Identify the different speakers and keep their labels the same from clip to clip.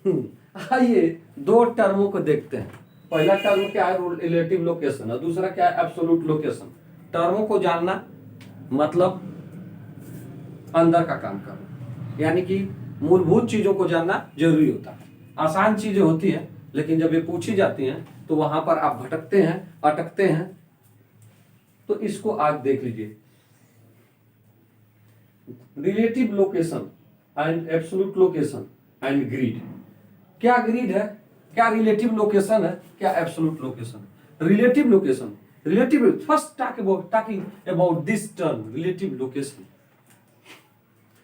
Speaker 1: आइए दो टर्मों को देखते हैं। पहला टर्म क्या है, रिलेटिव लोकेशन, और दूसरा क्या है, एब्सोल्यूट लोकेशन। टर्मों को जानना मतलब अंदर का काम करना, यानी कि मूलभूत चीजों को जानना जरूरी होता है। आसान चीजें होती हैं, लेकिन जब ये पूछी जाती हैं तो वहां पर आप भटकते हैं, अटकते हैं। तो इसको आज देख लीजिए, relative location and absolute location and grid. क्या ग्रिड है, क्या रिलेटिव लोकेशन है, क्या absolute location. Relative location, relative, first talking about this term relative location.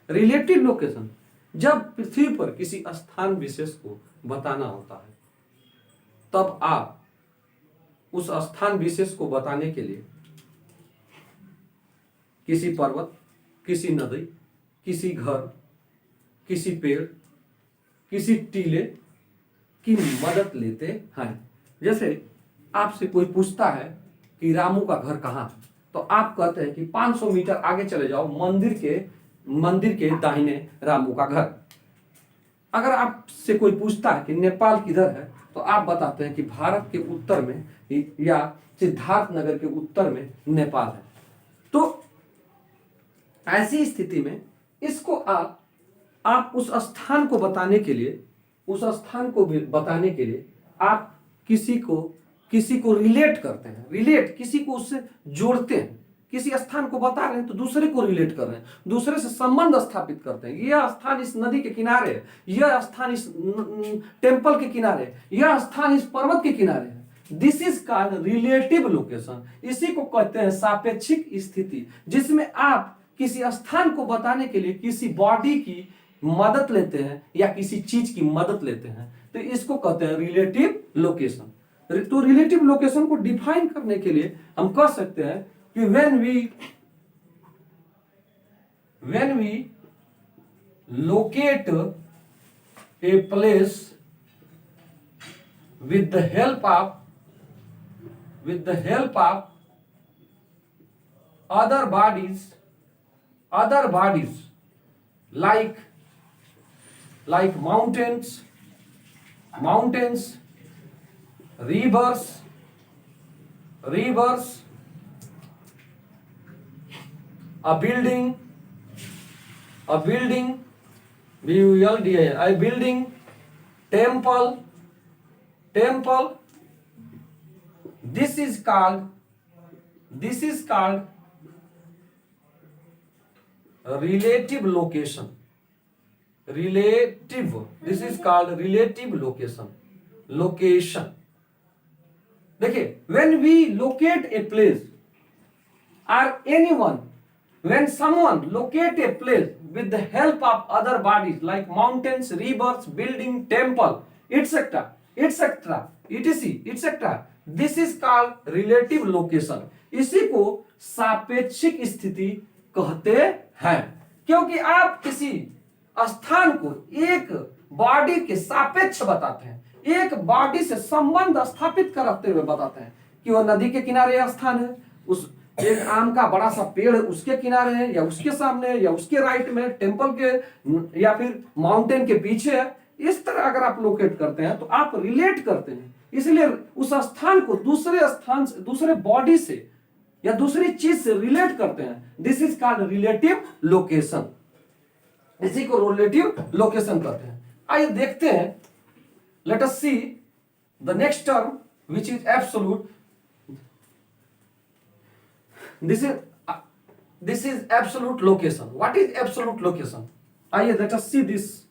Speaker 1: Relative location, जब पृथ्वी पर किसी स्थान विशेष को बताना होता है तब आप उस स्थान विशेष को बताने के लिए किसी पर्वत, किसी नदी, किसी घर, किसी पेड़, किसी टीले की मदद लेते हैं। जैसे आपसे कोई पूछता है कि रामू का घर कहाँ है, तो आप कहते हैं कि 500 मीटर आगे चले जाओ, मंदिर के दाहिने रामू का घर। अगर आपसे कोई पूछता है कि नेपाल किधर है, तो आप बताते हैं कि भारत के उत्तर में या सिद्धार्थ नगर के उत्तर में नेपाल है। तो ऐसी स्थिति में इसको आप उस स्थान को बताने के लिए, आप किसी को रिलेट करते हैं। रिलेट, किसी को उससे जोड़ते हैं। किसी स्थान को बता रहे हैं तो दूसरे को रिलेट कर रहे हैं, दूसरे से संबंध स्थापित करते हैं। यह स्थान इस नदी के किनारे है, यह स्थान इस टेम्पल के किनारे है, यह स्थान इस पर्वत के किनारे है। This is called relative location. इसी को कहते हैं सापेक्षिक स्थिति, जिसमें आप किसी स्थान को बताने के लिए किसी बॉडी की मदद लेते हैं या किसी चीज की मदद लेते हैं, तो इसको कहते हैं रिलेटिव लोकेशन। तो रिलेटिव लोकेशन को डिफाइन करने के लिए हम कह सकते हैं कि when we locate a place with the help of other bodies like mountains, rivers, a building, temple. This is called relative location. This is called relative location. देखिए, when we locate a place or when someone locate a place with the help of other bodies like mountains, rivers, building, temple, etc., this is called relative location. इसी को सापेक्षिक स्थिति कहते हैं, क्योंकि आप किसी स्थान को एक बॉडी के सापेक्ष बताते हैं, एक बॉडी से संबंध स्थापित करते हुए बताते हैं कि वह नदी के किनारे स्थान है, उस एक आम का बड़ा सा पेड़ उसके किनारे है, या उसके सामने है, या उसके राइट में टेंपल के, या फिर माउंटेन के पीछे है। इस तरह अगर आप लोकेट करते हैं तो आप रिलेट करते हैं, इसलिए उस स्थान को दूसरे बॉडी से या दूसरी चीज से रिलेट करते हैं। This is called relative location. इसी को रिलेटिव लोकेशन कहते हैं। आइए देखते हैं, let us see the next term which is absolute. This is absolute location. What is absolute location? आइए let us see this,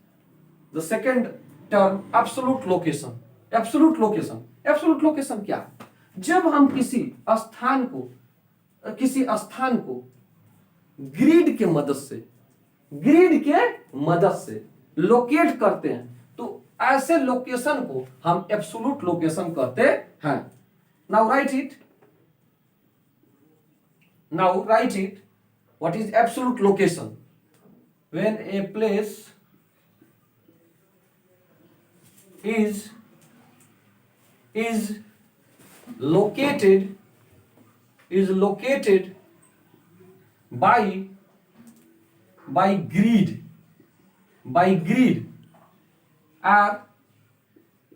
Speaker 1: the second term, absolute location. Absolute location क्या है? जब हम किसी स्थान को ग्रिड के मदद से लोकेट करते हैं, तो ऐसे लोकेशन को हम एब्सोल्यूट लोकेशन कहते हैं। Now right it. What is absolute location? When a place is located by grid or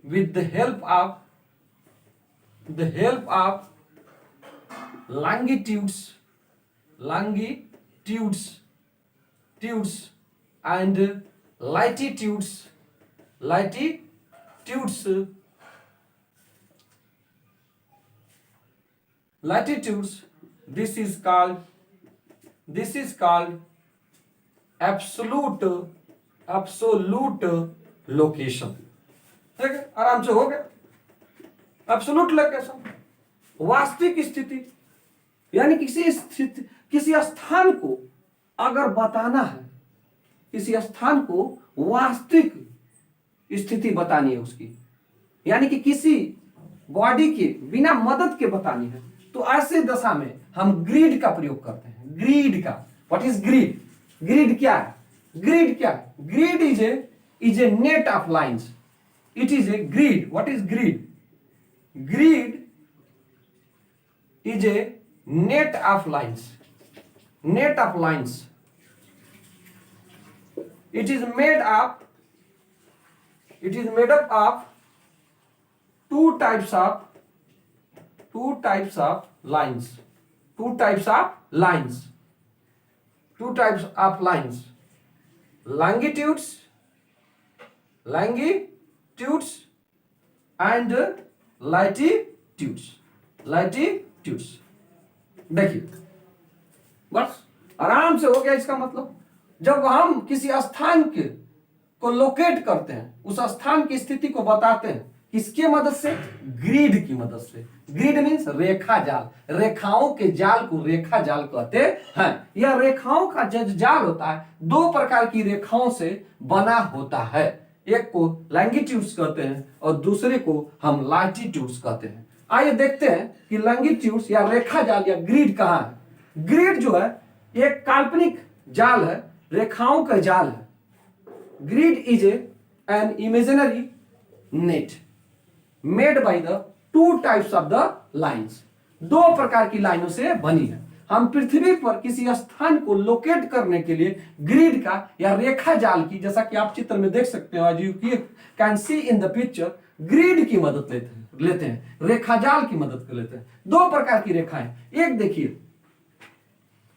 Speaker 1: with the help of longitudes and latitudes. This is called absolute location. ठीक है, आराम से हो गया। एब्सोल्यूट लोकेशन, वास्तविक स्थिति, यानी किसी स्थान को अगर बताना है, किसी स्थान को वास्तविक स्थिति बतानी है उसकी, यानी कि किसी बॉडी के बिना मदद के बतानी है, तो ऐसे दशा में हम ग्रिड का प्रयोग करते हैं। ग्रिड का, व्हाट इज ग्रिड? ग्रिड क्या है? Grid is a net of lines. It is a grid. What is grid? Grid is a net of lines. It is made up of two types of lines. Longitudes and latitudes। देखिए, बस आराम से हो गया। इसका मतलब जब हम किसी स्थान को लोकेट करते हैं, उस स्थान की स्थिति को बताते हैं, किसके मदद से? ग्रिड की मदद से। ग्रिड मीन्स रेखा जाल। रेखाओं के जाल को रेखा जाल कहते हैं। यह रेखाओं का जो जाल होता है, दो प्रकार की रेखाओं से बना होता है। एक को लॉन्गिट्यूड्स कहते हैं और दूसरे को हम लैटिट्यूड्स कहते हैं। आइए देखते हैं कि लॉन्गिट्यूड्स या रेखा जाल या ग्रिड कहाँ है। ग्रिड जो है एक काल्पनिक जाल है, रेखाओं का जाल है। Grid is an imaginary net made by the two types of the lines. दो प्रकार की लाइनों से बनी है। हम पृथ्वी पर किसी स्थान को लोकेट करने के लिए ग्रिड का या रेखा जाल की, जैसा कि आप चित्र में देख सकते हो, you can see in the picture, grid की मदद लेते हैं, रेखा जाल की मदद कर लेते हैं। दो प्रकार की रेखाएं, एक देखिए,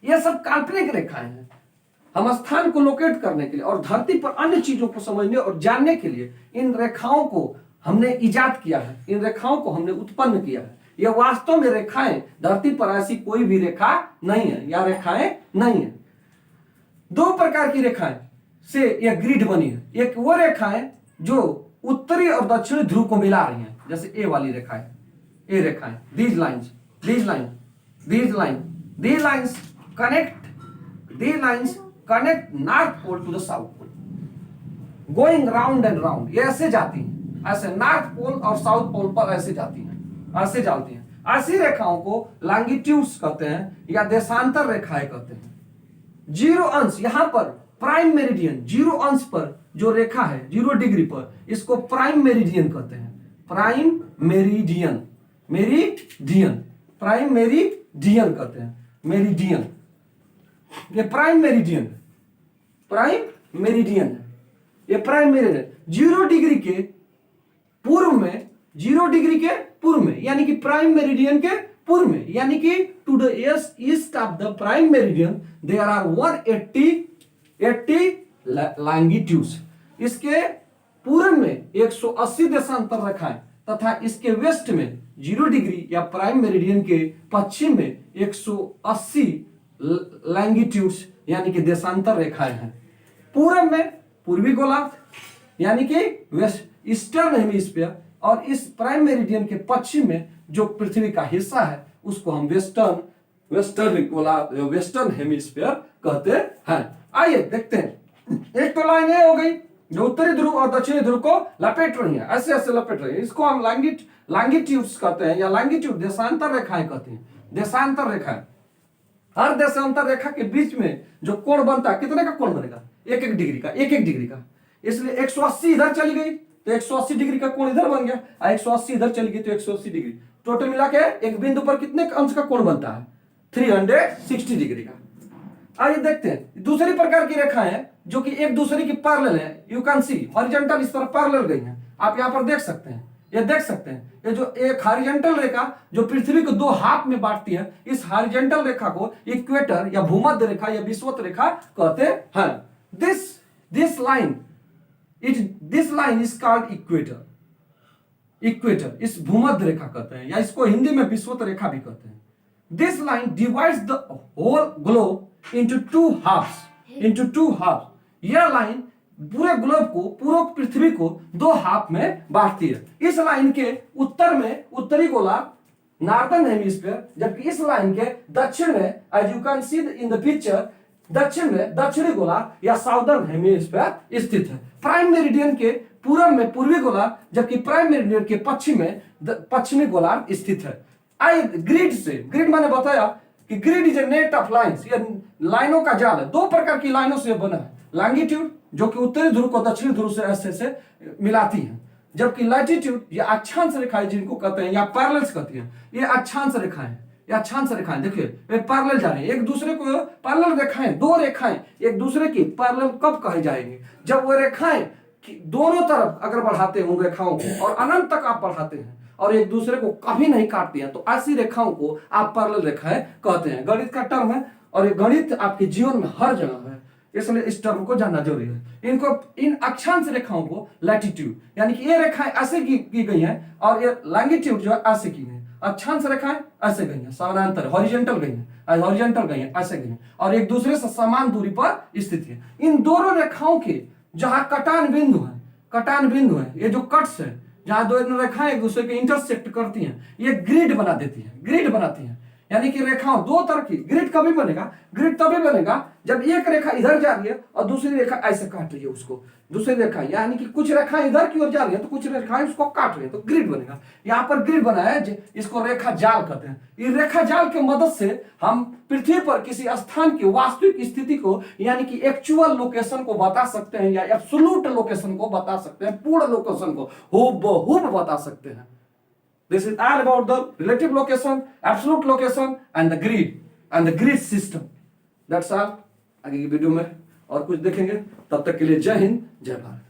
Speaker 1: ये सब काल्पनिक रेखाएं हैं। हम स्थान को लोकेट करने के लिए और धरती पर अन्य चीजों को समझने और जानने के लिए इन रेखाओं को हमने इजाद किया है, इन रेखाओं को हमने उत्पन्न किया है। यह वास्तव में रेखाएं, धरती पर ऐसी कोई भी रेखा नहीं है या रेखाएं नहीं है। दो प्रकार की रेखाएं से यह ग्रिड बनी है। एक वो रेखाएं जो उत्तरी और दक्षिणी ध्रुव को मिला रही हैं, जैसे ए वाली रेखाएं, ए रेखाएं, these lines connect north pole to the south pole, going round and round। ये ऐसे जाती हैं, ऐसे नॉर्थ पोल और साउथ पोल पर ऐसे जाती हैं, ऐसे चलती हैं। ऐसी रेखाओं को लॉन्गिट्यूड्स कहते हैं या देशांतर रेखाएं कहते हैं। जीरो अंश, यहां पर प्राइम मेरिडियन, जीरो अंश पर जो रेखा है, 0 डिग्री पर, इसको प्राइम मेरिडियन कहते हैं। प्राइम मेरिडियन कहते हैं। मेरिडियन, ये प्राइम मेरिडियन है। ये प्राइम मेरिडियन 0 डिग्री के पूर्व में, 0 डिग्री के पूर्व में, यानी कि प्राइम मेरिडियन के पूर्व में, यानी कि to the east of the prime meridian there are 180 longitudes. इसके पूर्व में 180 देशांतर रेखाएं तथा इसके वेस्ट में 0 डिग्री या प्राइम मेरिडियन के पश्चिम में 180 लॉन्गिट्यूड्स यानी कि देशांतर रेखाएं हैं। पूर्व में पूर्वी गोलार्ध यानी कि वेस्ट, ईस्टर्न हेमिस्फीयर, और इस प्राइम मेरिडियन के पश्चिम में जो पृथ्वी का हिस्सा है उसको हम वेस्टर्न हेमिस्फीयर कहते हैं। आइए देखते हैं। एक तो लाइन ये हो गई जो उत्तरी ध्रुव और दक्षिणी ध्रुव को लपेट रही है, ऐसे ऐसे लपेट रही है। इसको हम लॉन्गिट्यूड्स कहते हैं या लॉन्गिट्यूड देशांतर रेखाएं कहते हैं। देशांतर रेखाएं, हर देशांतर रेखा के बीच में जो कोण बनता है, कितने का कोण बनेगा? 1 डिग्री का, 1 डिग्री का। इसलिए 180 इधर चली गई तो 180 डिग्री का कोण इधर बन गया, 180 इधर चली गई तो 180 डिग्री। टोटल मिला के एक बिंदु पर कितने अंश का कोण बनता है? 360 डिग्री का। आइए देखते हैं दूसरी प्रकार की रेखाएं हैं जो कि एक दूसरे की पैरेलल है। यू कैन सी हॉरिजॉन्टल इस तरह पैरेलल गई हैं, आप यहाँ पर देख सकते हैं, ये देख सकते हैं, ये जो एक हॉरिजॉन्टल रेखा जो पृथ्वी को दो हाफ में बांटती है, इस हॉरिजॉन्टल रेखा को इक्वेटर या भूमध्य रेखा या विषुवत रेखा कहते हैं। This line is called equator. Equator इस भूमध्य रेखा कहते हैं, या इसको हिंदी में विषुवत रेखा भी कहते हैं। This line divides the whole globe into two halves. यह लाइन पूरे ग्लोब को, पूरे पृथ्वी को दो हाफ में बांटती है। इस लाइन के उत्तर में उत्तरी गोलार्ध नॉर्दर्न हेमिस्फीयर, जबकि इस लाइन के दक्षिण में, as you can see in the picture, दक्षिण में दक्षिणी गोलार्ध या साउदर्न हेमिस्फीयर स्थित है। प्राइम मेरिडियन के पूर्व में पूर्वी गोलार्ध, जबकि प्राइम मेरिडियन के पश्चिम में पश्चिमी गोलार्ध स्थित है। ग्रिड मैंने बताया कि grid is a net of lines, ये लाइनों का जाल है। दो प्रकार की लाइनों से बना है। लॉन्गिट्यूड जो कि उत्तरी ध्रुव को दक्षिणी ध्रुव से ऐसे मिलाती है, जबकि लैटिट्यूड ये अक्षांश रेखाएं जिनको कहते हैं या पैरेलल्स कहती हैं, ये अक्षांश रेखाएं देखिए ये पैरेलल जा रही है एक दूसरे को। पैरेलल रेखाएं, दो रेखाएं एक दूसरे की पैरेलल कब कहे जाएंगे? जब वो रेखाएं दोनों तरफ अगर बढ़ाते हैं उन रेखाओं को और अनंत तक आप बढ़ाते हैं और एक दूसरे को कभी नहीं काटती हैं, तो ऐसी रेखाओं को आप पैरेलल रेखाएं कहते हैं। गणित का टर्म है और ये गणित आपके जीवन में हर जगह है, इसलिए इस टर्म को जानना जरूरी है। इन अक्षांश रेखाओं को लैटिट्यूड, यानी कि ये रेखाएं ऐसे की गई हैं और ये लॉन्गिट्यूड जो है ऐसे की गई। अक्षांश रेखाएं ऐसे गई हैं, समानांतर हॉरिजॉन्टल गई हैं, ऐसे गई हैं और एक दूसरे से समान दूरी पर स्थित है। इन दोनों रेखाओं के जहां कटान बिंदु है, ये जो कट्स है, जहां दो रेखाएं एक दूसरे के इंटरसेक्ट करती हैं, ये ग्रिड बनाती हैं। यानी कि रेखाओं दो तरह की। ग्रिड कभी बनेगा? ग्रिड तभी बनेगा जब एक रेखा इधर जा रही है और दूसरी रेखा ऐसे काट रही है उसको, दूसरी रेखा, यानी कि कुछ रेखाएं इधर की ओर जा रही है तो कुछ रेखाएं उसको काट रही है, तो ग्रिड बनेगा। यहाँ पर ग्रिड बना है, इसको रेखा जाल कहते हैं। इस रेखा जाल की मदद से हम पृथ्वी पर किसी स्थान की वास्तविक स्थिति को, यानी कि एक्चुअल लोकेशन को बता सकते हैं या एब्सोल्यूट लोकेशन को बता सकते हैं, पूर्ण लोकेशन को हूबहू बता सकते हैं। This is all about the relative location, absolute location and the grid system. That's all. आगे की वीडियो में और कुछ देखेंगे, तब तक के लिए जय हिंद, जय भारत।